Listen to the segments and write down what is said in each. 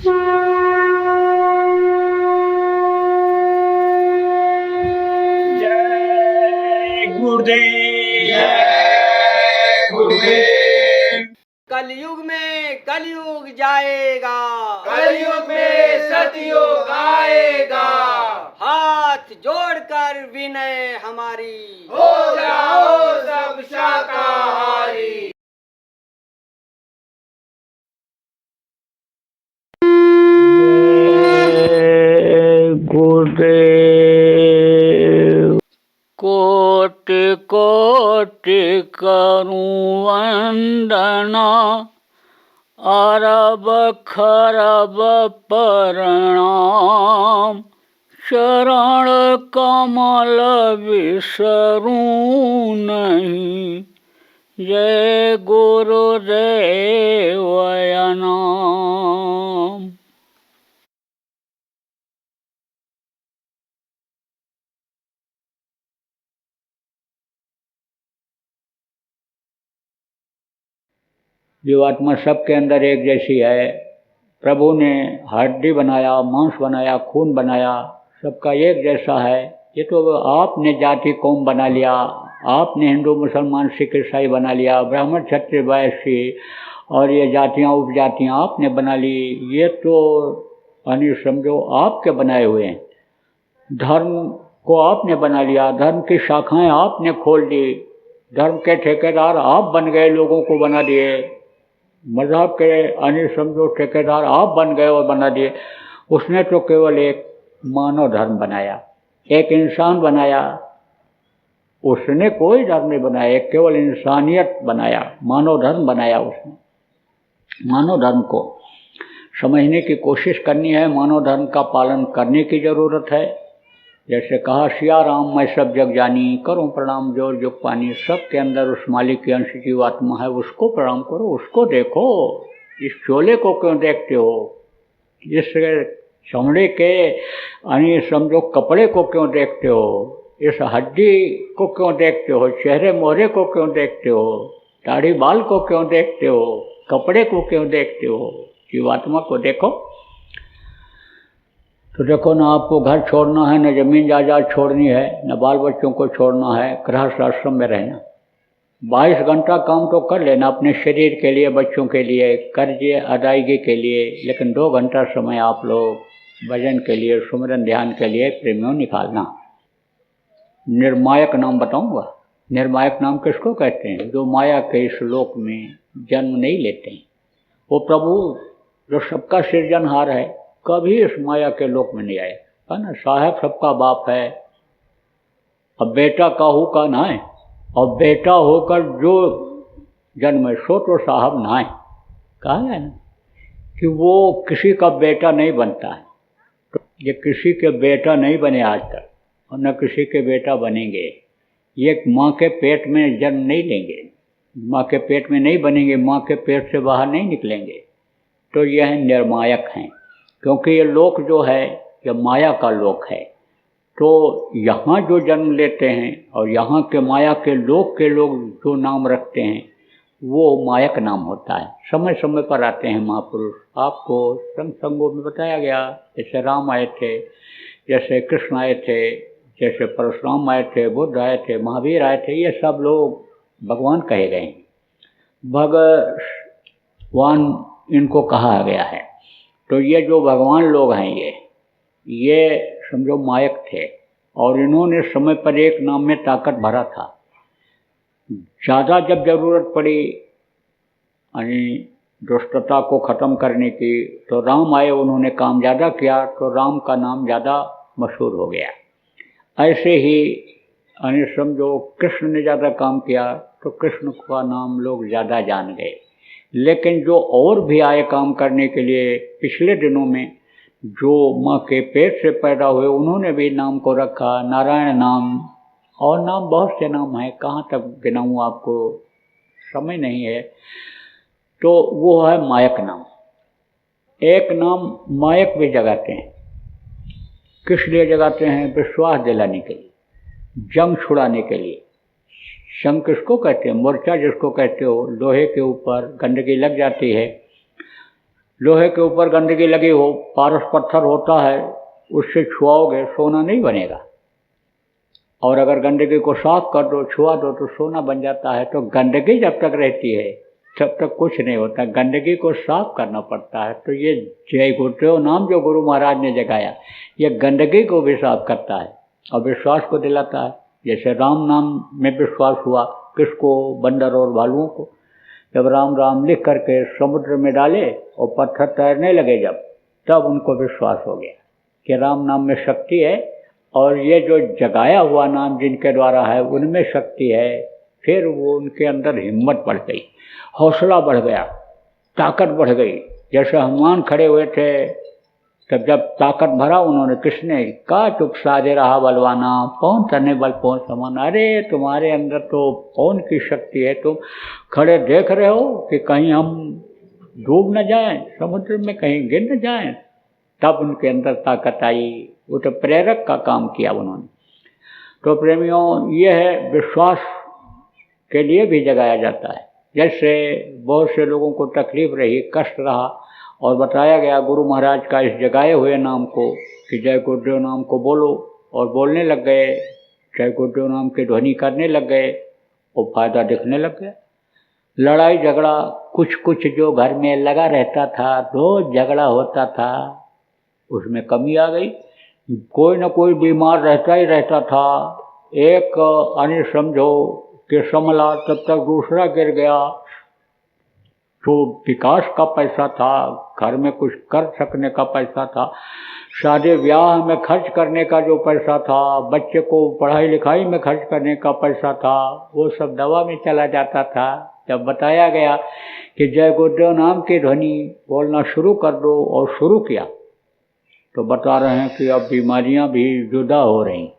जय गुरुदेव, जय गुरुदेव। कलयुग में कलयुग जाएगा, कलयुग में सतयुग आएगा। हाथ जोड़कर विनय हमारी, हो जाओ सब शाकाहारी। गुरुदेव। कोटि कोटि करूं वंदना, अरब खरब प्रणाम। चरण कमल बिसरूं नहीं, जय गुरुदेव नाम। जीवात्मा सबके अंदर एक जैसी है। प्रभु ने हड्डी बनाया, मांस बनाया, खून बनाया, सबका एक जैसा है। ये तो आपने जाति कौम बना लिया, आपने हिंदू मुसलमान सिख ईसाई बना लिया, ब्राह्मण क्षत्रिय वैश्य और ये जातियाँ उपजातियाँ आपने बना ली। ये तो यानी समझो आपके बनाए हुए हैं। धर्म को आपने बना लिया, धर्म की शाखाएं आपने खोल दी, धर्म के ठेकेदार आप बन गए, लोगों को बना दिए। मजहब के यानी समझो ठेकेदार आप बन गए और बना दिए। उसने तो केवल एक मानव धर्म बनाया, एक इंसान बनाया। उसने कोई धर्म नहीं बनाया, एक केवल इंसानियत बनाया, मानव धर्म बनाया उसने। मानव धर्म को समझने की कोशिश करनी है, मानव धर्म का पालन करने की ज़रूरत है। जैसे कहा सिया राम मैं सब जग जानी, करूं प्रणाम जोर जुग पानी। सबके अंदर उस मालिक की अंश जीवात्मा है, उसको प्रणाम करो, उसको देखो। इस चोले को क्यों देखते हो? इस चमड़े के यानी समझो कपड़े को क्यों देखते हो? इस हड्डी को क्यों देखते हो? चेहरे मोहरे को क्यों देखते हो? दाढ़ी बाल को क्यों देखते हो? कपड़े को क्यों देखते हो? जीवात्मा को देखो। तो देखो ना, आपको घर छोड़ना है, न जमीन जायदाद छोड़नी है, न बाल बच्चों को छोड़ना है, गृहस्थ आश्रम में रहना। 22 घंटा काम तो कर लेना अपने शरीर के लिए, बच्चों के लिए, कर्ज अदायगी के लिए, लेकिन 2 घंटा समय आप लोग भजन के लिए, सुमिरन ध्यान के लिए प्रेमियों निकालना। निर्मायक नाम बताऊंगा। निर्मायक नाम किसको कहते हैं? जो माया के इस लोक में जन्म नहीं लेते हैं। वो प्रभु जो सबका सृजनहार है, कभी इस माया के लोक में नहीं आए, है ना। साहब सबका बाप है, अब बेटा काहू का ना है, और बेटा होकर जो जन्म सो तो साहब ना है। कहा है ना कि वो किसी का बेटा नहीं बनता है। तो ये किसी के बेटा नहीं बने आज तक, और न किसी के बेटा बनेंगे। ये माँ के पेट में जन्म नहीं लेंगे, माँ के पेट में नहीं बनेंगे, माँ के पेट से बाहर नहीं निकलेंगे। तो यह निर्मायक हैं, क्योंकि ये लोक जो है यह माया का लोक है। तो यहाँ जो जन्म लेते हैं और यहाँ के माया के लोक के लोग जो नाम रखते हैं वो मायक नाम होता है। समय समय पर आते हैं महापुरुष, आपको संग संगों में बताया गया। जैसे राम आए थे, जैसे कृष्ण आए थे, जैसे परशुराम आए थे, बुद्ध आए थे, महावीर आए थे। ये सब लोग भगवान कहे गए हैं, भगवान इनको कहा गया है। तो ये जो भगवान लोग हैं ये समझो मायक थे, और इन्होंने समय पर एक नाम में ताकत भरा था। ज़्यादा जब ज़रूरत पड़ी यानी दुष्टता को ख़त्म करने की, तो राम आए, उन्होंने काम ज़्यादा किया, तो राम का नाम ज़्यादा मशहूर हो गया। ऐसे ही यानी समझो कृष्ण ने ज़्यादा काम किया, तो कृष्ण का नाम लोग ज़्यादा जान गए। लेकिन जो और भी आए काम करने के लिए, पिछले दिनों में जो माँ के पेट से पैदा हुए, उन्होंने भी नाम को रखा नारायण नाम, और नाम बहुत से नाम हैं, कहाँ तक गिनाऊँ आपको, समय नहीं है। तो वो है मायक नाम। एक नाम मायक भी जगाते हैं। किस लिए जगाते हैं? विश्वास दिलाने के लिए, जंग छुड़ाने के लिए। जंग किसको कहते हैं? मोर्चा जिसको कहते हो, लोहे के ऊपर गंदगी लग जाती है, लोहे के ऊपर गंदगी लगी हो, पारस पत्थर होता है, उससे छुआओगे सोना नहीं बनेगा। और अगर गंदगी को साफ कर दो, छुआ दो तो सोना बन जाता है। तो गंदगी जब तक रहती है तब तक कुछ नहीं होता, गंदगी को साफ करना पड़ता है। तो ये जय गुरुदेव नाम जो गुरु महाराज ने जगाया, ये गंदगी को भी साफ करता है और विश्वास को दिलाता है। जैसे राम नाम में विश्वास हुआ, किसको? बंदर और भालुओं को। जब राम राम लिख करके समुद्र में डाले और पत्थर तैरने लगे जब, तब उनको विश्वास हो गया कि राम नाम में शक्ति है और ये जो जगाया हुआ नाम जिनके द्वारा है उनमें शक्ति है। फिर वो उनके अंदर हिम्मत बढ़ गई, हौसला बढ़ गया, ताकत बढ़ गई। जैसे हनुमान खड़े हुए थे, तब जब ताकत भरा उन्होंने, किसने कहा? चुप साधे रहा बलवाना, पौन तने बल पौन समान। अरे तुम्हारे अंदर तो पौन की शक्ति है, तुम खड़े देख रहे हो कि कहीं हम डूब न जाएं, समुद्र में कहीं गिर न जाएं। तब उनके अंदर ताकत आई, वो तो प्रेरक का काम किया उन्होंने। तो प्रेमियों, ये है विश्वास के लिए भी जगाया जाता है। जैसे बहुत से लोगों को तकलीफ रही, कष्ट रहा, और बताया गया गुरु महाराज का इस जगाए हुए नाम को कि जय गुरुदेव नाम को बोलो, और बोलने लग गए, जय गुरुदेव नाम की ध्वनि करने लग गए, और फायदा दिखने लग गया। लड़ाई झगड़ा कुछ कुछ जो घर में लगा रहता था, रोज झगड़ा होता था, उसमें कमी आ गई। कोई न कोई बीमार रहता ही रहता था। एक अन्य समझो कि संभला, तब तक दूसरा गिर गया। तो विकास का पैसा था, घर में कुछ कर सकने का पैसा था, शादी ब्याह में खर्च करने का जो पैसा था, बच्चे को पढ़ाई लिखाई में खर्च करने का पैसा था, वो सब दवा में चला जाता था। जब बताया गया कि जय गुरुदेव नाम की ध्वनि बोलना शुरू कर दो, और शुरू किया, तो बता रहे हैं कि अब बीमारियां भी जुदा हो रही,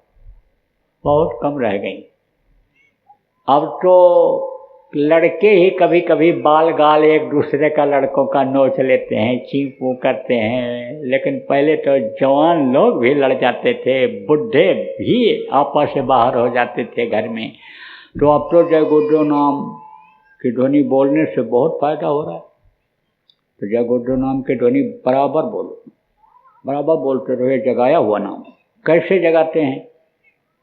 बहुत कम रह गई। अब तो लड़के ही कभी कभी बाल गाल एक दूसरे का लड़कों का नोच लेते हैं, चींपू करते हैं। लेकिन पहले तो जवान लोग भी लड़ जाते थे, बुढ़े भी आपस से बाहर हो जाते थे घर में। तो अब तो जय गुरुदेव नाम की ध्वनि बोलने से बहुत फायदा हो रहा है। तो जय गुरुदेव नाम की ध्वनि बराबर बोलो, बराबर बोलते रहे। जगाया हुआ नाम कैसे जगाते हैं?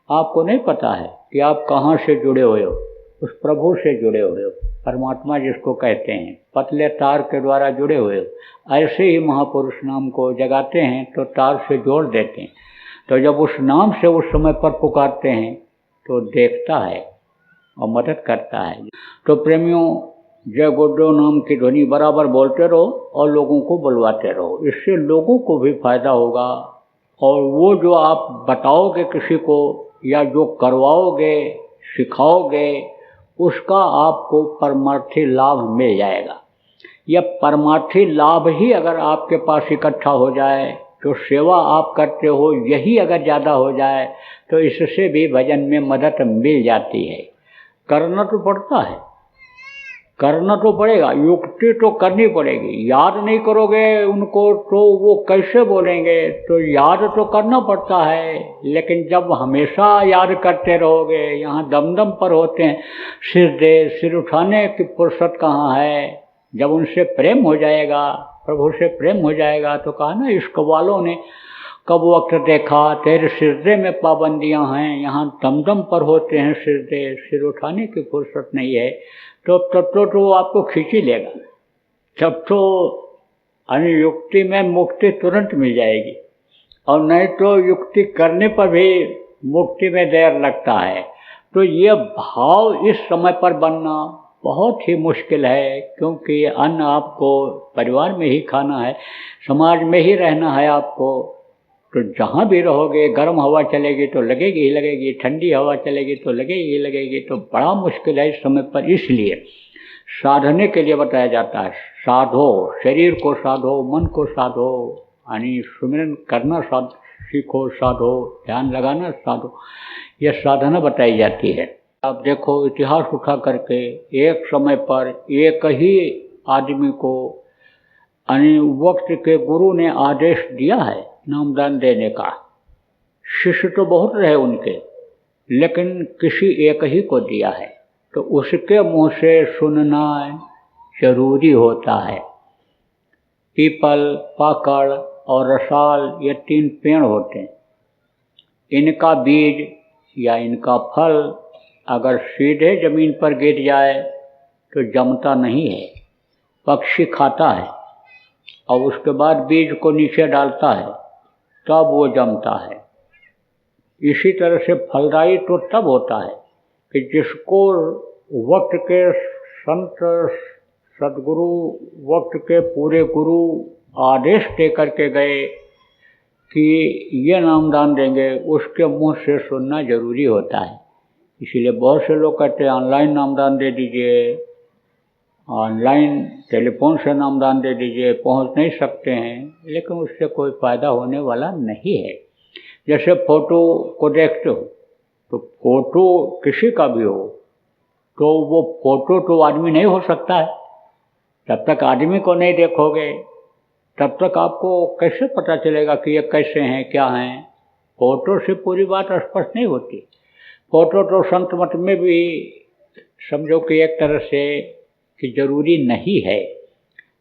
आपको नहीं पता है कि आप कहाँ से जुड़े हुए हो, उस प्रभु से जुड़े हुए हो, परमात्मा जिसको कहते हैं, पतले तार के द्वारा जुड़े हुए हो। ऐसे ही महापुरुष नाम को जगाते हैं तो तार से जोड़ देते हैं। तो जब उस नाम से उस समय पर पुकारते हैं तो देखता है और मदद करता है। तो प्रेमियों, जय गुरुदेव नाम की ध्वनि बराबर बोलते रहो और लोगों को बुलवाते रहो, इससे लोगों को भी फायदा होगा। और वो जो आप बताओगे किसी को या जो करवाओगे, सिखाओगे, उसका आपको परमार्थी लाभ मिल जाएगा। यह परमार्थी लाभ ही अगर आपके पास इकट्ठा हो जाए, जो सेवा आप करते हो यही अगर ज़्यादा हो जाए, तो इससे भी भजन में मदद मिल जाती है। करना तो पड़ता है, करना तो पड़ेगा, युक्ति तो करनी पड़ेगी। याद नहीं करोगे उनको तो वो कैसे बोलेंगे? तो याद तो करना पड़ता है। लेकिन जब हमेशा याद करते रहोगे, यहाँ दमदम पर होते हैं, सिर उठाने की फुर्सत कहाँ है? जब उनसे प्रेम हो जाएगा, प्रभु से प्रेम हो जाएगा, तो कहा ना इश्क वालों ने कब वक्त देखा तेरे सिरदे में पाबंदियां हैं, यहाँ दमदम पर होते हैं सिरदे, सिर उठाने की फुर्सत नहीं है। तो तब तो आपको खींच ही लेगा, तब तो अनुयुक्ति में मुक्ति तुरंत मिल जाएगी। और नहीं तो युक्ति करने पर भी मुक्ति में देर लगता है। तो ये भाव इस समय पर बनना बहुत ही मुश्किल है, क्योंकि अन्न आपको परिवार में ही खाना है, समाज में ही रहना है आपको। तो जहाँ भी रहोगे, गर्म हवा चलेगी तो लगेगी ही लगेगी, ठंडी हवा चलेगी तो लगेगी ही लगेगी। तो बड़ा मुश्किल है इस समय पर। इसलिए साधने के लिए बताया जाता है, साधो, शरीर को साधो, मन को साधो, यानी सुमिरन करना सीखो, साधो, ध्यान लगाना साधो, यह साधना बताई जाती है। आप देखो इतिहास उठा करके, एक समय पर एक ही आदमी को यानी वक्त के गुरु ने आदेश दिया है नामदान देने का। शिष्य तो बहुत रहे उनके, लेकिन किसी एक ही को दिया है, तो उसके मुंह से सुनना जरूरी होता है। पीपल, पाकड़ और रसाल, ये 3 पेड़ होते हैं। इनका बीज या इनका फल अगर सीधे जमीन पर गिर जाए तो जमता नहीं है, पक्षी खाता है और उसके बाद बीज को नीचे डालता है, तब वो जमता है। इसी तरह से फलदायी तो तब होता है कि जिसको वक्त के संत सदगुरु, वक्त के पूरे गुरु आदेश दे करके गए कि ये नामदान देंगे, उसके मुंह से सुनना जरूरी होता है। इसीलिए बहुत से लोग कहते हैं ऑनलाइन नामदान दे दीजिए, ऑनलाइन टेलीफोन से नामदान दे दीजिए, पहुंच नहीं सकते हैं, लेकिन उससे कोई फ़ायदा होने वाला नहीं है। जैसे फ़ोटो को देखते हो तो फ़ोटो किसी का भी हो तो वो फ़ोटो तो आदमी नहीं हो सकता है। जब तक आदमी को नहीं देखोगे तब तक आपको कैसे पता चलेगा कि ये कैसे हैं, क्या हैं। फ़ोटो से पूरी बात स्पष्ट नहीं होती। फ़ोटो तो संत मत में भी समझो कि एक तरह से कि जरूरी नहीं है।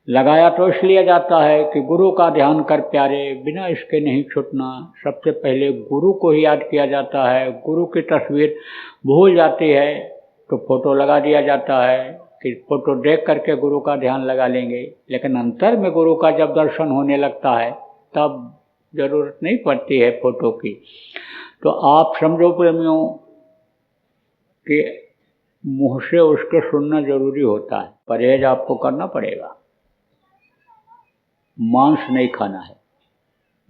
लगाया तो इसलिए जाता है कि गुरु का ध्यान कर प्यारे, बिना इसके नहीं छूटना। सबसे पहले गुरु को ही याद किया जाता है। गुरु की तस्वीर भूल जाती है तो फ़ोटो लगा दिया जाता है कि फ़ोटो देख करके गुरु का ध्यान लगा लेंगे, लेकिन अंतर में गुरु का जब दर्शन होने लगता है तब ज़रूरत नहीं पड़ती है फ़ोटो की। तो आप समझो प्रेमियों कि मुँह से उसके सुनना जरूरी होता है। परहेज आपको करना पड़ेगा। मांस नहीं खाना है,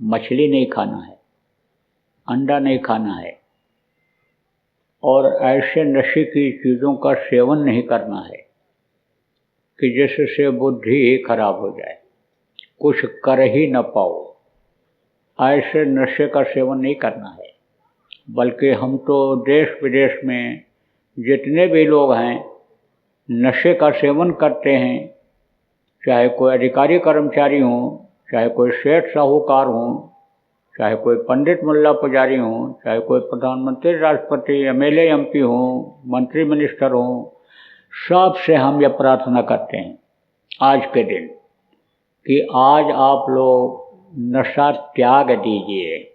मछली नहीं खाना है, अंडा नहीं खाना है और ऐसे नशे की चीज़ों का सेवन नहीं करना है कि जिससे बुद्धि ही खराब हो जाए, कुछ कर ही न पाओ। ऐसे नशे का सेवन नहीं करना है। बल्कि हम तो देश विदेश में जितने भी लोग हैं नशे का सेवन करते हैं, चाहे कोई अधिकारी कर्मचारी हों, चाहे कोई सेठ साहूकार हों, चाहे कोई पंडित मुल्ला पुजारी हों, चाहे कोई प्रधानमंत्री, राष्ट्रपति, एमएलए, एमपी हों, मंत्री मिनिस्टर हों, सबसे हम ये प्रार्थना करते हैं आज के दिन कि आज आप लोग नशा त्याग दीजिए।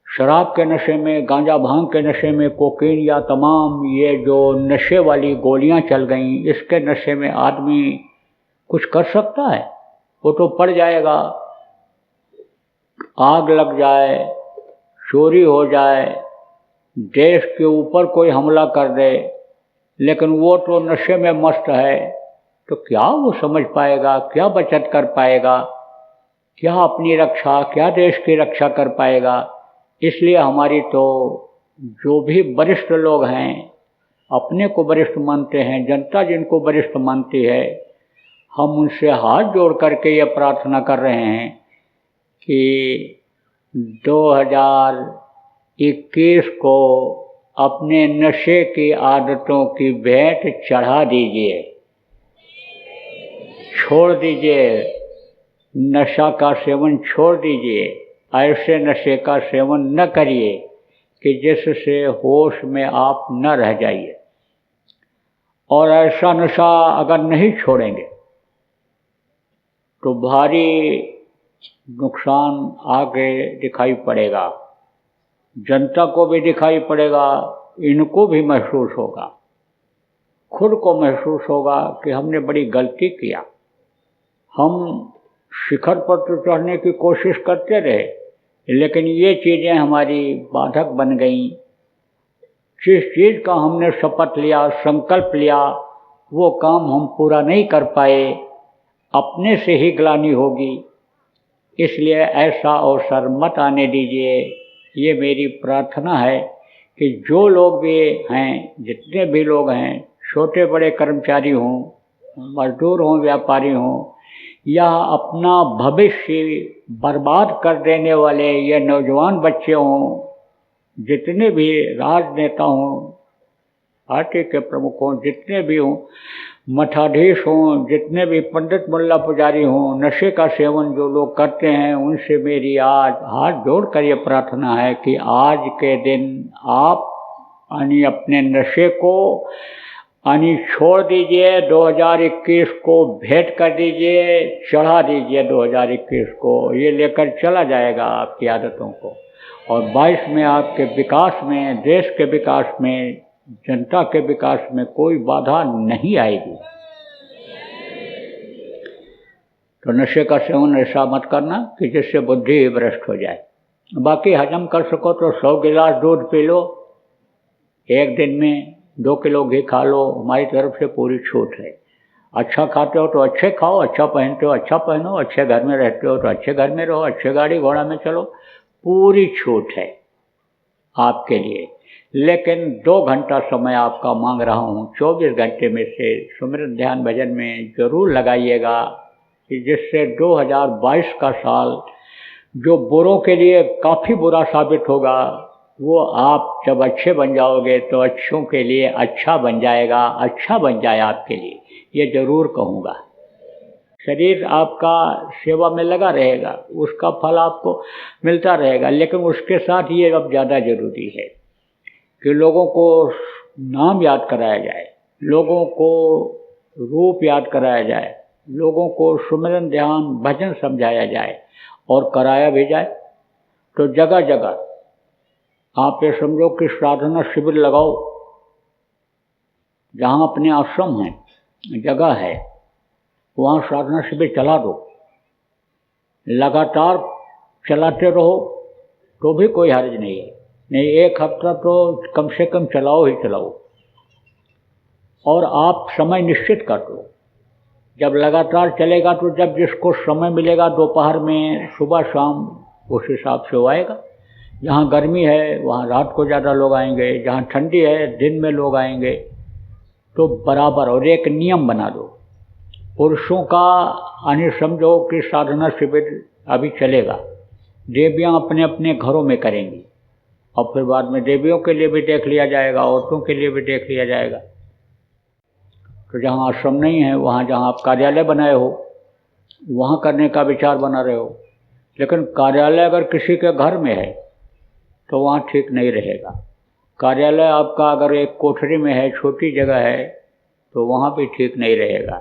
शराब के नशे में, गांजा भांग के नशे में, कोकीन या तमाम ये जो नशे वाली गोलियां चल गईं, इसके नशे में आदमी कुछ कर सकता है? वो तो पड़ जाएगा, आग लग जाए, चोरी हो जाए, देश के ऊपर कोई हमला कर दे, लेकिन वो तो नशे में मस्त है, तो क्या वो समझ पाएगा, क्या बचत कर पाएगा, क्या अपनी रक्षा, क्या देश की रक्षा कर पाएगा। इसलिए हमारी तो जो भी वरिष्ठ लोग हैं, अपने को वरिष्ठ मानते हैं, जनता जिनको वरिष्ठ मानती है, हम उनसे हाथ जोड़ करके ये प्रार्थना कर रहे हैं कि 2021 को अपने नशे की आदतों की भेंट चढ़ा दीजिए, छोड़ दीजिए, नशा का सेवन छोड़ दीजिए। ऐसे नशे का सेवन न करिए कि जिससे होश में आप न रह जाइए। और ऐसा नशा अगर नहीं छोड़ेंगे तो भारी नुकसान आगे दिखाई पड़ेगा, जनता को भी दिखाई पड़ेगा, इनको भी महसूस होगा, खुद को महसूस होगा कि हमने बड़ी गलती किया। हम शिखर पर तो चढ़ने की कोशिश करते रहे, लेकिन ये चीज़ें हमारी बाधक बन गईं। जिस चीज़ का हमने शपथ लिया, संकल्प लिया, वो काम हम पूरा नहीं कर पाए, अपने से ही ग्लानि होगी। इसलिए ऐसा अवसर मत आने दीजिए। ये मेरी प्रार्थना है कि जो लोग भी हैं, जितने भी लोग हैं, छोटे बड़े कर्मचारी हों, मजदूर हों, व्यापारी हों, या अपना भविष्य बर्बाद कर देने वाले ये नौजवान बच्चे हों, जितने भी राजनेता हों, पार्टी के प्रमुख हों, जितने भी हों, मठाधीश हों, जितने भी पंडित मुल्ला पुजारी हों, नशे का सेवन जो लोग करते हैं, उनसे मेरी आज हाथ जोड़कर ये प्रार्थना है कि आज के दिन आप यानी अपने नशे को यानी छोड़ दीजिए 2021 को, भेंट कर दीजिए, चढ़ा दीजिए 2021 को, ये लेकर चला जाएगा आपकी आदतों को। और 22 में आपके विकास में, देश के विकास में, जनता के विकास में कोई बाधा नहीं आएगी। तो नशे का सेवन ऐसा मत करना कि जिससे बुद्धि भ्रष्ट हो जाए। बाकी हजम कर सको तो 100 गिलास दूध पी लो, एक दिन में 2 किलो घी खा लो, हमारी तरफ से पूरी छूट है। अच्छा खाते हो तो अच्छे खाओ, अच्छा पहनते हो अच्छा पहनो, अच्छे घर में रहते हो तो अच्छे घर में रहो, अच्छे गाड़ी घोड़ा में चलो, पूरी छूट है आपके लिए। लेकिन 2 घंटा समय आपका मांग रहा हूँ, 24 घंटे में से सुमिरन ध्यान भजन में जरूर लगाइएगा कि जिससे 2022 का साल जो बुरों के लिए काफ़ी बुरा साबित होगा, वो आप जब अच्छे बन जाओगे तो अच्छों के लिए अच्छा बन जाएगा, अच्छा बन जाए आपके लिए, ये ज़रूर कहूँगा। शरीर आपका सेवा में लगा रहेगा, उसका फल आपको मिलता रहेगा, लेकिन उसके साथ ये अब ज़्यादा ज़रूरी है कि लोगों को नाम याद कराया जाए, लोगों को रूप याद कराया जाए, लोगों को सुमिरन ध्यान भजन समझाया जाए और कराया भी जाए। तो जगह जगह आप ये समझो कि साधना शिविर लगाओ, जहाँ अपने आश्रम हैं, जगह है, वहाँ साधना शिविर चला दो, लगातार चलाते रहो तो भी कोई हर्ज नहीं है। नहीं, 1 हफ्ता तो कम से कम चलाओ ही चलाओ, और आप समय निश्चित कर दो। जब लगातार चलेगा तो जब जिसको समय मिलेगा दोपहर में, सुबह शाम, उस हिसाब से वो आएगा। जहाँ गर्मी है वहाँ रात को ज़्यादा लोग आएंगे, जहाँ ठंडी है दिन में लोग आएंगे, तो बराबर। और एक नियम बना दो पुरुषों का, यानी समझो कि साधना शिविर अभी चलेगा, देवियाँ अपने अपने घरों में करेंगी, और फिर बाद में देवियों के लिए भी देख लिया जाएगा, औरतों के लिए भी देख लिया जाएगा। तो जहाँ आश्रम नहीं है, वहाँ जहाँ आप कार्यालय बनाए हो वहाँ करने का विचार बना रहे हो, लेकिन कार्यालय अगर किसी के घर में है तो वहाँ ठीक नहीं रहेगा। कार्यालय आपका अगर एक कोठरी में है, छोटी जगह है, तो वहाँ भी ठीक नहीं रहेगा।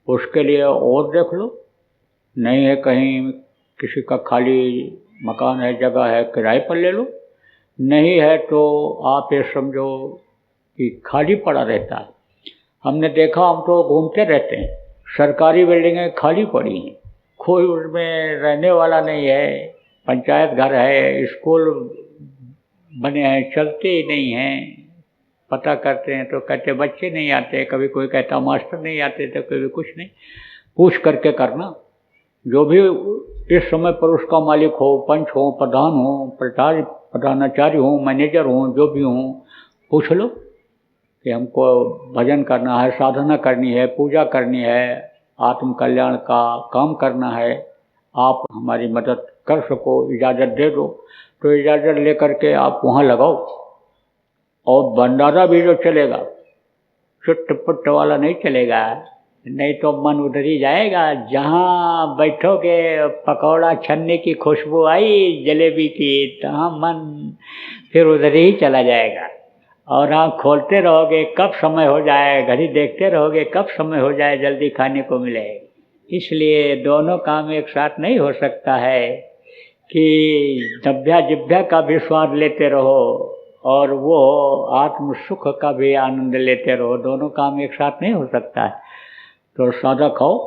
उसके लिए और देख लो, नहीं है कहीं किसी का खाली मकान है, जगह है, किराए पर ले लो। नहीं है तो आप ये समझो कि खाली पड़ा रहता है। हमने देखा, हम तो घूमते रहते हैं, सरकारी बिल्डिंगें खाली पड़ी हैं, कोई उसमें रहने वाला नहीं है। पंचायत घर है, स्कूल बने हैं, चलते ही नहीं हैं। पता करते हैं तो कहते बच्चे नहीं आते, कभी कोई कहता मास्टर नहीं आते, तो कभी कुछ नहीं। पूछ करके करना। जो भी इस समय पर उसका मालिक हो, पंच हो, प्रधान हो, प्रधानाचार्य हो, मैनेजर हो, जो भी हो, पूछ लो कि हमको भजन करना है, साधना करनी है, पूजा करनी है, आत्म कल्याण का काम करना है, आप हमारी मदद कर सको, इजाज़त दे दो। तो इजाज़त लेकर के आप वहाँ लगाओ। और भंडारा भी जो चलेगा, चुट-पुट वाला नहीं चलेगा, नहीं तो मन उधर ही जाएगा। जहाँ बैठोगे पकौड़ा छन्ने की खुशबू आई जलेबी की, तो हाँ मन फिर उधर ही चला जाएगा। और आप खोलते रहोगे कब समय हो जाए, घड़ी देखते रहोगे कब समय हो जाए, जल्दी खाने को मिले। इसलिए दोनों काम एक साथ नहीं हो सकता है कि नभ्या जिभ्या का भी स्वाद लेते रहो और वो आत्म सुख का भी आनंद लेते रहो। दोनों काम एक साथ नहीं हो सकता है। तो सादा खाओ,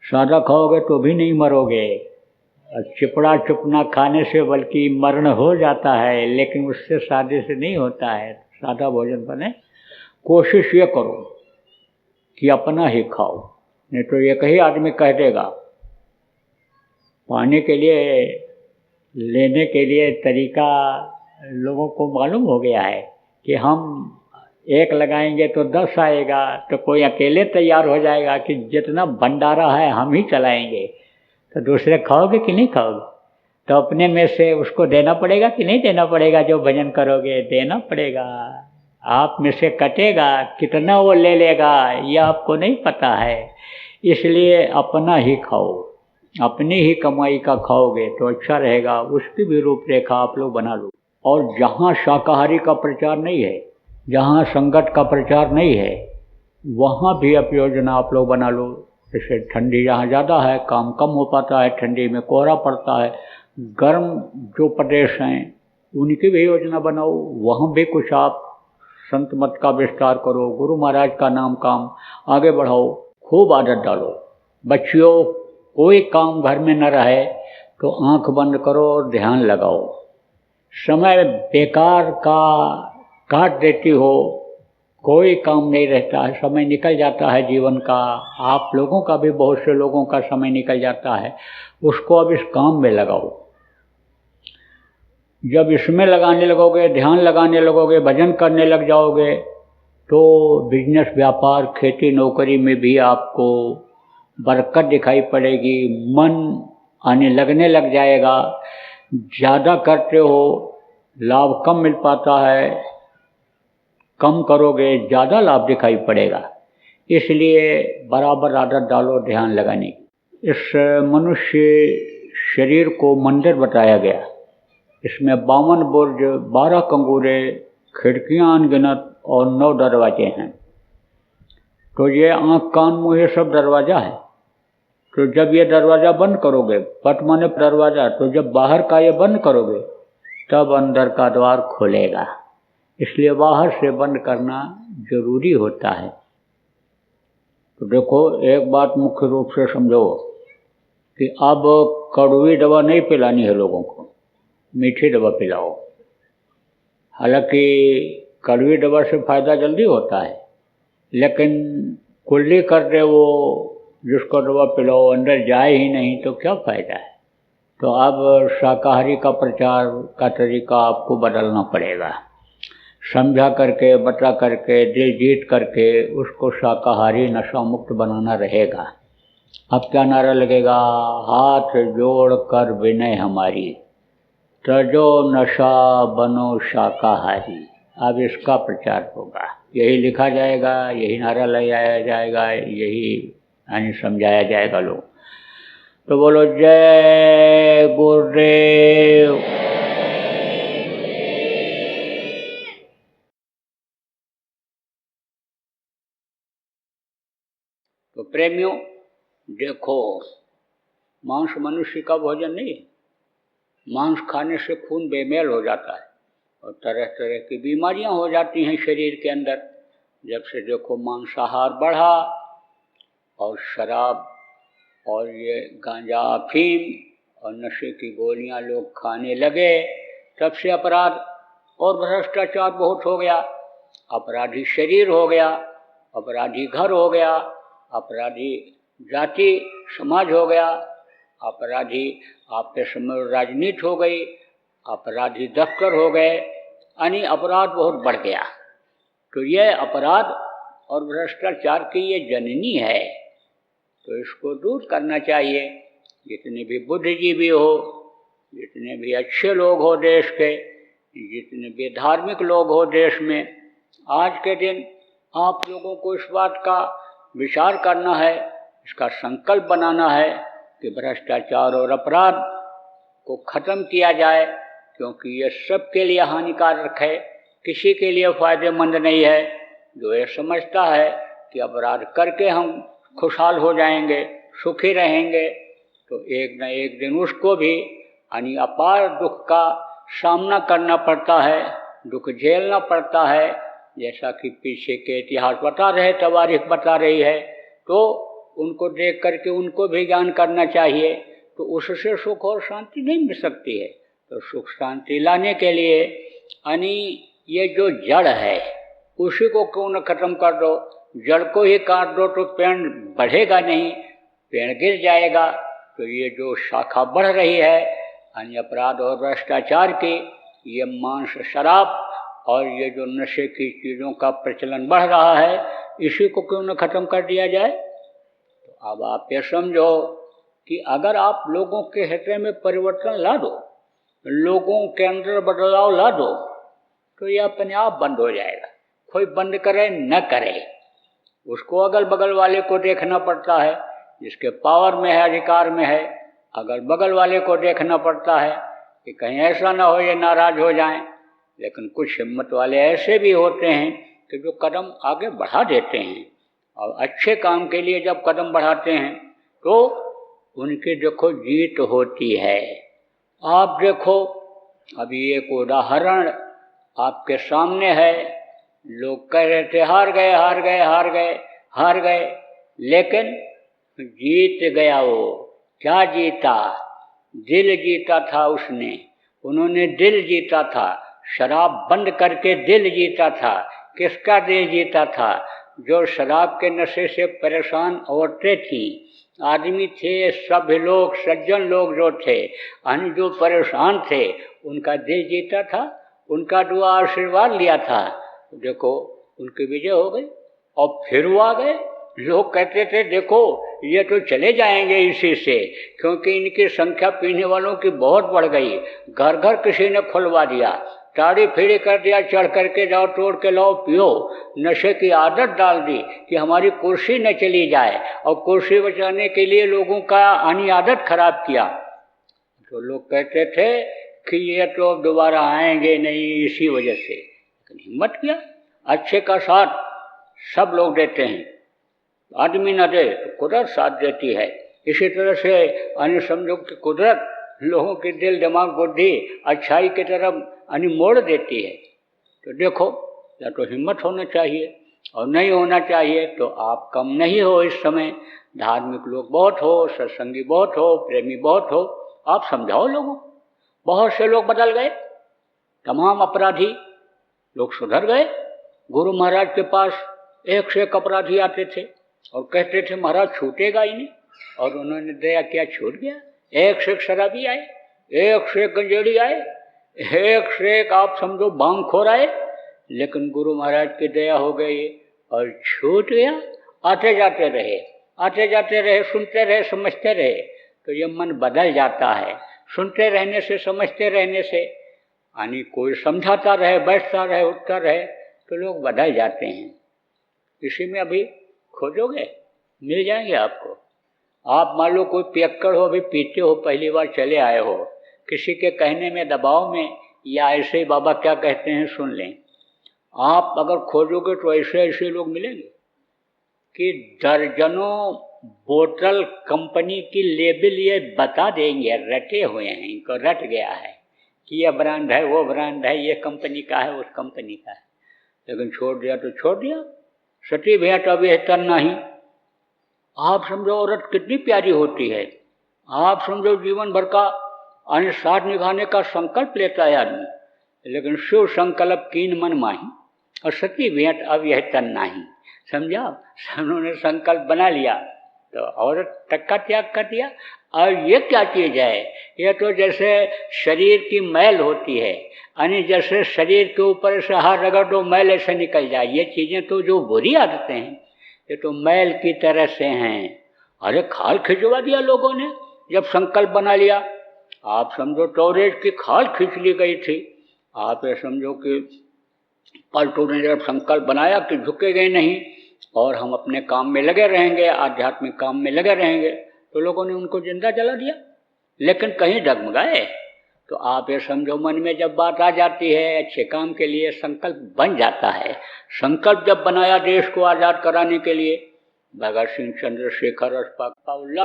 सादा खाओगे तो भी नहीं मरोगे। चिपड़ा चुपना खाने से बल्कि मरण हो जाता है, लेकिन उससे सादे से नहीं होता है। सादा भोजन बने, कोशिश ये करो कि अपना ही खाओ, नहीं तो एक ही आदमी कह देगा। पाने के लिए, लेने के लिए तरीका लोगों को मालूम हो गया है कि हम एक लगाएंगे तो 10 आएगा, तो कोई अकेले तैयार हो जाएगा कि जितना भंडारा है हम ही चलाएंगे। तो दूसरे खाओगे कि नहीं खाओगे? तो अपने में से उसको देना पड़ेगा कि नहीं देना पड़ेगा? जो भजन करोगे देना पड़ेगा। आप में से कटेगा, कितना वो ले लेगा ये आपको नहीं पता है। इसलिए अपना ही खाओ, अपनी ही कमाई का खाओगे तो अच्छा रहेगा। उसकी भी रूपरेखा आप लोग बना लो। और जहाँ शाकाहारी का प्रचार नहीं है, जहाँ संकट का प्रचार नहीं है वहाँ भी अब योजना आप लोग बना लो। जैसे ठंडी जहाँ ज़्यादा है काम कम हो पाता है, ठंडी में कोहरा पड़ता है, गर्म जो प्रदेश हैं उनकी भी योजना बनाओ, वहाँ भी कुछ आप संत मत का विस्तार करो, गुरु महाराज का नाम काम आगे बढ़ाओ, खूब आदत डालो। बच्चियों कोई काम घर में न रहे तो आंख बंद करो और ध्यान लगाओ। समय बेकार का काट देती हो, कोई काम नहीं रहता है, समय निकल जाता है जीवन का। आप लोगों का भी, बहुत से लोगों का समय निकल जाता है, उसको अब इस काम में लगाओ। जब इसमें लगाने लगोगे, ध्यान लगाने लगोगे, भजन करने लग जाओगे तो बिजनेस, व्यापार, खेती, नौकरी में भी आपको बरकत दिखाई पड़ेगी, मन आने लगने लग जाएगा। ज़्यादा करते हो लाभ कम मिल पाता है, कम करोगे ज़्यादा लाभ दिखाई पड़ेगा। इसलिए बराबर आदत डालो ध्यान लगाने की। इस मनुष्य शरीर को मंदिर बताया गया, इसमें 52 बुर्ज, 12 कंगूरे, खिड़कियाँ अनगिनत और 9 दरवाजे हैं। तो ये आँख कान मुँह ये सब दरवाज़ा है। तो जब ये दरवाज़ा बंद करोगे, पट माने दरवाज़ा, तो जब बाहर का ये बंद करोगे तब अंदर का द्वार खुलेगा। इसलिए बाहर से बंद करना जरूरी होता है। तो देखो एक बात मुख्य रूप से समझो कि अब कड़वी दवा नहीं पिलानी है लोगों को, मीठी दवा पिलाओ। हालांकि कड़वी दवा से फ़ायदा जल्दी होता है, लेकिन कुल्ली कर दे वो जिसको दवा पिलाओ अंदर जाए ही नहीं तो क्या फ़ायदा है। तो अब शाकाहारी का प्रचार का तरीका आपको बदलना पड़ेगा। समझा करके, बता करके, दिल जीत करके उसको शाकाहारी नशा मुक्त बनाना रहेगा। अब क्या नारा लगेगा? हाथ जोड़ कर विनय हमारी, तजो नशा बनो शाकाहारी। अब इसका प्रचार होगा, यही लिखा जाएगा, यही नारा लगाया जाएगा, यही यानी समझाया जाएगा लोग। तो बोलो जय गुरुदेव। तो प्रेमियों देखो, मांस मनुष्य का भोजन नहीं है। मांस खाने से खून बेमेल हो जाता है और तरह तरह की बीमारियां हो जाती हैं शरीर के अंदर। जब से देखो मांसाहार बढ़ा और शराब और ये गांजा, अफीम और नशे की गोलियां लोग खाने लगे, तब से अपराध और भ्रष्टाचार बहुत हो गया। अपराधी शरीर हो गया, अपराधी घर हो गया, अपराधी जाति समाज हो गया, अपराधी आपके समय राजनीति हो गई, अपराधी दफ्तर हो गए, यानी अपराध बहुत बढ़ गया। तो ये अपराध और भ्रष्टाचार की ये जननी है, तो इसको दूर करना चाहिए। जितने भी बुद्धिजीवी हो, जितने भी अच्छे लोग हो देश के, जितने भी धार्मिक लोग हो देश में, आज के दिन आप लोगों को इस बात का विचार करना है, इसका संकल्प बनाना है कि भ्रष्टाचार और अपराध को ख़त्म किया जाए, क्योंकि ये सबके लिए हानिकारक है, किसी के लिए फ़ायदेमंद नहीं है। जो ये समझता है कि अपराध करके हम खुशहाल हो जाएंगे, सुखी रहेंगे, तो एक न एक दिन उसको भी यानी अपार दुख का सामना करना पड़ता है, दुख झेलना पड़ता है। जैसा कि पीछे के इतिहास बता रहे, तवारीख बता रही है, तो उनको देख करके उनको भी ज्ञान करना चाहिए। तो उससे सुख और शांति नहीं मिल सकती है। तो सुख शांति लाने के लिए यानी ये जो जड़ है उसी को क्यों न खत्म कर दो। जड़ को ही काट दो तो पेड़ बढ़ेगा नहीं, पेड़ गिर जाएगा। तो ये जो शाखा बढ़ रही है यानी अपराध और भ्रष्टाचार की, ये मांस, शराब और ये जो नशे की चीज़ों का प्रचलन बढ़ रहा है, इसी को क्यों न ख़त्म कर दिया जाए। तो अब आप ये समझो कि अगर आप लोगों के हृदय में परिवर्तन ला दो, लोगों के अंदर बदलाव ला दो, तो ये अपने आप बंद हो जाएगा। कोई बंद करे न करे, उसको अगल बगल वाले को देखना पड़ता है, जिसके पावर में है, अधिकार में है, अगल बगल वाले को देखना पड़ता है कि कहीं ऐसा ना हो ये नाराज़ हो जाएं। लेकिन कुछ हिम्मत वाले ऐसे भी होते हैं कि जो कदम आगे बढ़ा देते हैं, और अच्छे काम के लिए जब कदम बढ़ाते हैं तो उनकी देखो जीत होती है। आप देखो, अभी एक उदाहरण आपके सामने है। लोग कह रहे थे हार गए हार गए हार गए हार गए, लेकिन जीत गया वो। क्या जीता? दिल जीता था उसने, उन्होंने दिल जीता था। शराब बंद करके दिल जीता था। किसका दिल जीता था? जो शराब के नशे से परेशान औरतें थीं, आदमी थे, सभ्य लोग, सज्जन लोग जो थे, यानी जो परेशान थे, उनका दिल जीता था, उनका दुआ आशीर्वाद लिया था। देखो उनकी विजय हो गई और फिर वो आ गए। लोग कहते थे देखो ये तो चले जाएंगे इसी से, क्योंकि इनकी संख्या पीने वालों की बहुत बढ़ गई। घर घर किसी ने खुलवा दिया, ताड़ी फेड़ी कर दिया, चढ़ करके जाओ, तोड़ के लाओ, पियो। नशे की आदत डाल दी कि हमारी कुर्सी न चली जाए, और कुर्सी बचाने के लिए लोगों का आनी आदत खराब किया। तो लोग कहते थे कि ये तो दोबारा आएंगे नहीं इसी वजह से। लेकिन हिम्मत किया। अच्छे का साथ सब लोग देते हैं, आदमी न दे तो कुदरत साथ देती है। इसी तरह से अन्य समझो कि कुदरत लोगों के दिल दिमाग बुद्धि अच्छाई की तरफ अन्य मोड़ देती है। तो देखो, या तो हिम्मत होना चाहिए, और नहीं होना चाहिए तो आप कम नहीं हो। इस समय धार्मिक लोग बहुत हो, सत्संगी बहुत हो, प्रेमी बहुत हो, आप समझाओ लोगों। बहुत से लोग बदल गए, तमाम अपराधी लोग सुधर गए। गुरु महाराज के पास एक से एक अपराधी आते थे और कहते थे महाराज छूटेगा ही नहीं, और उन्होंने दया किया, छूट गया। एक से एक शराबी आए, एक से एक गंजेड़ी आए, एक से एक आप समझो बांगखोर आए, लेकिन गुरु महाराज की दया हो गई और छूट गया। आते जाते रहे, आते जाते रहे, सुनते रहे, समझते रहे, तो ये मन बदल जाता है। सुनते रहने से, समझते रहने से, यानी कोई समझाता रहे, बैठता रहे, उठता रहे, तो लोग बदल जाते हैं। इसी में अभी खोजोगे मिल जाएंगे आपको। आप मान लो कोई पियक्कड़ हो, अभी पीते हो, पहली बार चले आए हो, किसी के कहने में, दबाव में, या ऐसे ही बाबा क्या कहते हैं सुन लें। आप अगर खोजोगे तो ऐसे ऐसे लोग मिलेंगे कि दर्जनों बोतल कंपनी की लेबल ये बता देंगे, रटे हुए हैं, इनको रट गया है कि ये ब्रांड है, वो ब्रांड है, ये कंपनी का है, उस कंपनी का है। लेकिन छोड़ दिया तो छोड़ दिया। सती भेंट अब यह तन नहीं। आप समझो औरत कितनी प्यारी होती है। आप समझो जीवन भर का साथ निभाने का संकल्प लेता है आदमी, लेकिन शिव संकल्प कीन मन माही, और सती भेंट अब यह तन नहीं। समझा? उन्होंने संकल्प बना लिया तो औरत तक का त्याग कर दिया। और ये क्या चीज़ है? ये तो जैसे शरीर की मैल होती है, यानी जैसे शरीर के ऊपर से हाथ रगड़ दो, मैल ऐसे निकल जाए। ये चीज़ें तो जो बुरी आदतें हैं, ये तो मैल की तरह से हैं। अरे खाल खिंचवा दिया लोगों ने जब संकल्प बना लिया। आप समझो टोरेज की खाल खींच ली गई थी। आप ये समझो कि पलटू ने जब संकल्प बनाया कि झुकेंगे नहीं और हम अपने काम में लगे रहेंगे, आध्यात्मिक काम में लगे रहेंगे, तो लोगों ने उनको जिंदा जला दिया। लेकिन कहीं डगमगाए। तो आप ये समझो मन में जब बात आ जाती है, अच्छे काम के लिए संकल्प बन जाता है। संकल्प जब बनाया देश को आज़ाद कराने के लिए भगत सिंह, चंद्रशेखर, अशफाक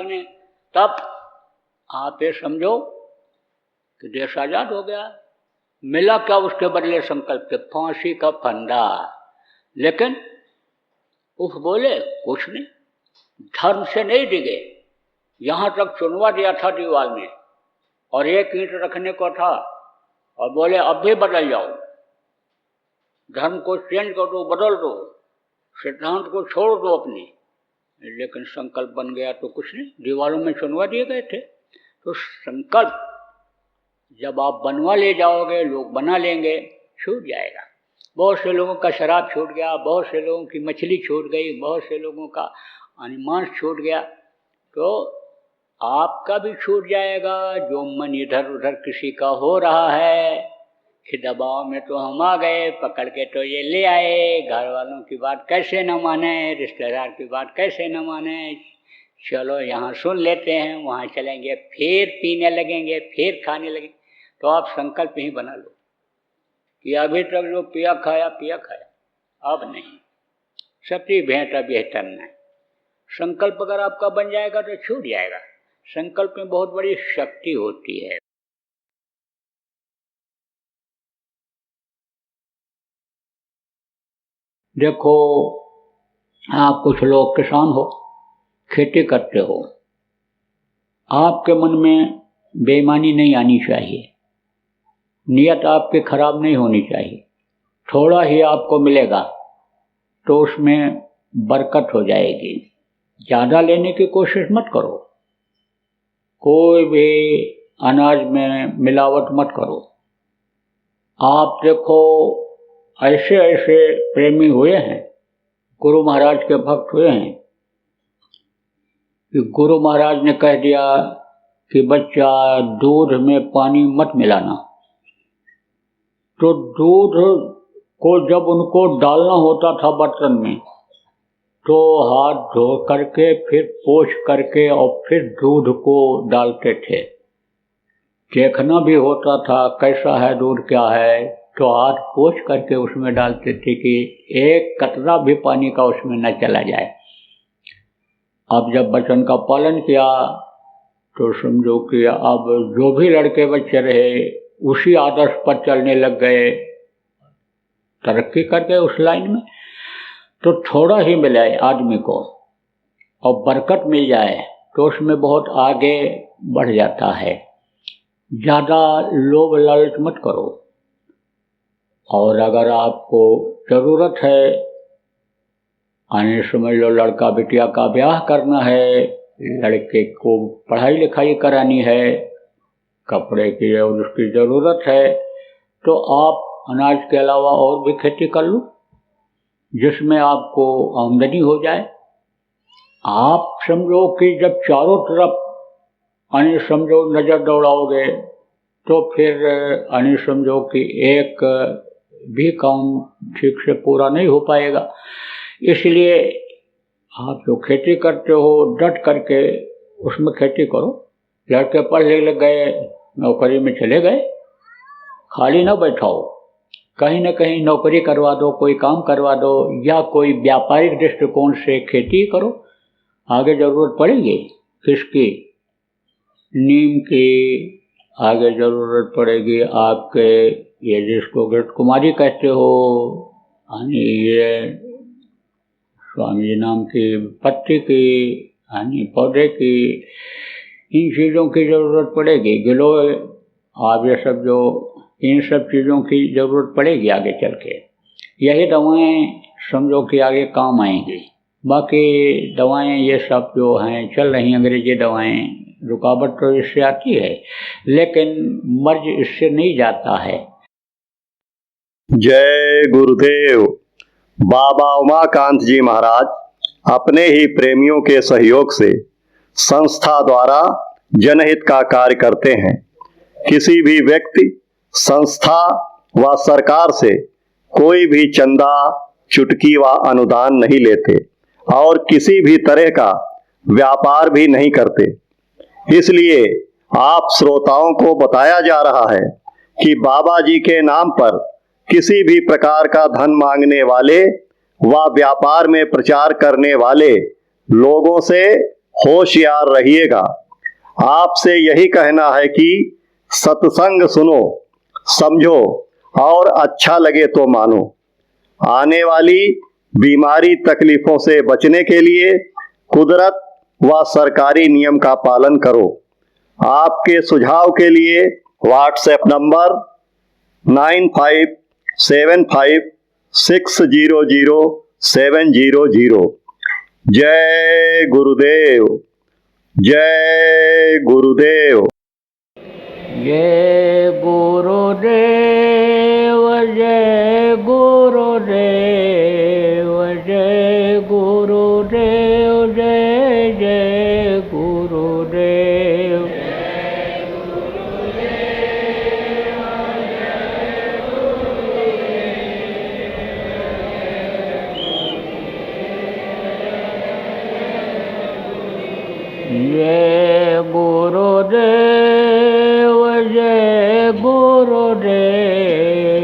ने, तब आप ये समझो कि देश आज़ाद हो गया। मिला क्या उसके बदले संकल्प के? फांसी का फंदा। लेकिन उफ बोले कुछ नहीं, धर्म से नहीं डिगे। यहाँ तक चुनवा दिया था दीवार में और एक ईंट रखने को था, और बोले अब भी बदल जाओ, धर्म को चेंज कर दो, बदल दो, सिद्धांत को छोड़ दो अपने। लेकिन संकल्प बन गया तो कुछ नहीं, दीवारों में चुनवा दिए गए थे। तो संकल्प जब आप बनवा ले जाओगे, लोग बना लेंगे, छूट जाएगा। बहुत से लोगों का शराब छूट गया, बहुत से लोगों की मछली छूट गई, बहुत से लोगों का मांस छूट गया, तो आपका भी छूट जाएगा। जो मन इधर उधर किसी का हो रहा है कि दबाव में तो हम आ गए, पकड़ के तो ये ले आए, घर वालों की बात कैसे न माने, रिश्तेदार की बात कैसे न माने, चलो यहाँ सुन लेते हैं, वहाँ चलेंगे, फिर पीने लगेंगे, फिर खाने लगेंगे। तो आप संकल्प ही बना लो, कि अभी तक जो पिया खाया, अब नहीं, सती भेंट अब यह करना है। संकल्प अगर आपका बन जाएगा तो छूट जाएगा। संकल्प में बहुत बड़ी शक्ति होती है। देखो, आप कुछ लोग किसान हो, खेती करते हो, आपके मन में बेईमानी नहीं आनी चाहिए, नियत आपकी खराब नहीं होनी चाहिए। थोड़ा ही आपको मिलेगा तो उसमें बरकत हो जाएगी। ज़्यादा लेने की कोशिश मत करो, कोई भी अनाज में मिलावट मत करो। आप देखो, ऐसे ऐसे प्रेमी हुए हैं, गुरु महाराज के भक्त हुए हैं कि गुरु महाराज ने कह दिया कि बच्चा दूध में पानी मत मिलाना, तो दूध को जब उनको डालना होता था बर्तन में तो हाथ धो करके फिर पोंछ करके और फिर दूध को डालते थे। देखना भी होता था कैसा है दूध, क्या है, तो हाथ पोंछ करके उसमें डालते थे कि एक कतरा भी पानी का उसमें न चला जाए। अब जब वचन का पालन किया तो समझो कि अब जो भी लड़के बच्चे रहे उसी आदर्श पर चलने लग गए, तरक्की कर गए उस लाइन में। तो थोड़ा ही मिले आदमी को और बरकत मिल जाए तो उसमें बहुत आगे बढ़ जाता है। ज़्यादा लोभ लालच मत करो। और अगर आपको ज़रूरत है, आने समझ लो लड़का बिटिया का ब्याह करना है, लड़के को पढ़ाई लिखाई करानी है, कपड़े की और उसकी ज़रूरत है, तो आप अनाज के अलावा और भी खेती कर लो जिसमें आपको आमदनी हो जाए। आप समझो कि जब चारों तरफ अन्य समझो नज़र दौड़ाओगे तो फिर अन्य समझो कि एक भी काम ठीक से पूरा नहीं हो पाएगा। इसलिए आप जो खेती करते हो डट करके उसमें खेती करो। लड़के पढ़ने लग गए, नौकरी में चले गए, खाली ना बैठाओ, कहीं ना कहीं नौकरी करवा दो, कोई काम करवा दो, या कोई व्यापारिक दृष्टिकोण से खेती करो। आगे ज़रूरत पड़ेगी किसकी, नीम की, आगे ज़रूरत पड़ेगी आपके ये जिसको घृत कुमारी कहते हो, यानी ये स्वामी नाम की पत्ती की, यानी पौधे की, इन चीज़ों की ज़रूरत पड़ेगी। गिलोय, आप ये सब जो इन सब चीज़ों की ज़रूरत पड़ेगी आगे चल के। यही दवाएं समझो कि आगे काम आएंगी। बाकी दवाएं ये सब जो हैं चल रही अंग्रेजी दवाएं, रुकावट तो इससे आती है लेकिन मर्ज इससे नहीं जाता है। जय गुरुदेव। बाबा उमाकांत जी महाराज अपने ही प्रेमियों के सहयोग से संस्था द्वारा जनहित का कार्य करते हैं। किसी भी व्यक्ति, संस्था व सरकार से कोई भी चंदा, चुटकी व अनुदान नहीं लेते और किसी भी तरह का व्यापार भी नहीं करते। इसलिए आप श्रोताओं को बताया जा रहा है कि बाबा जी के नाम पर किसी भी प्रकार का धन मांगने वाले व व्यापार में प्रचार करने वाले लोगों से होशियार रहिएगा। आपसे यही कहना है कि सत्संग सुनो, समझो और अच्छा लगे तो मानो। आने वाली बीमारी तकलीफों से बचने के लिए कुदरत व सरकारी नियम का पालन करो। आपके सुझाव के लिए व्हाट्सएप नंबर 9575600700। जय गुरुदेव, जय गुरुदेव। जय गुरुदेव, जय गुरुदेव, जय गुरुदेव, जय जय गुरुदेव। जय गुरुदेव, जय गुरुदेव।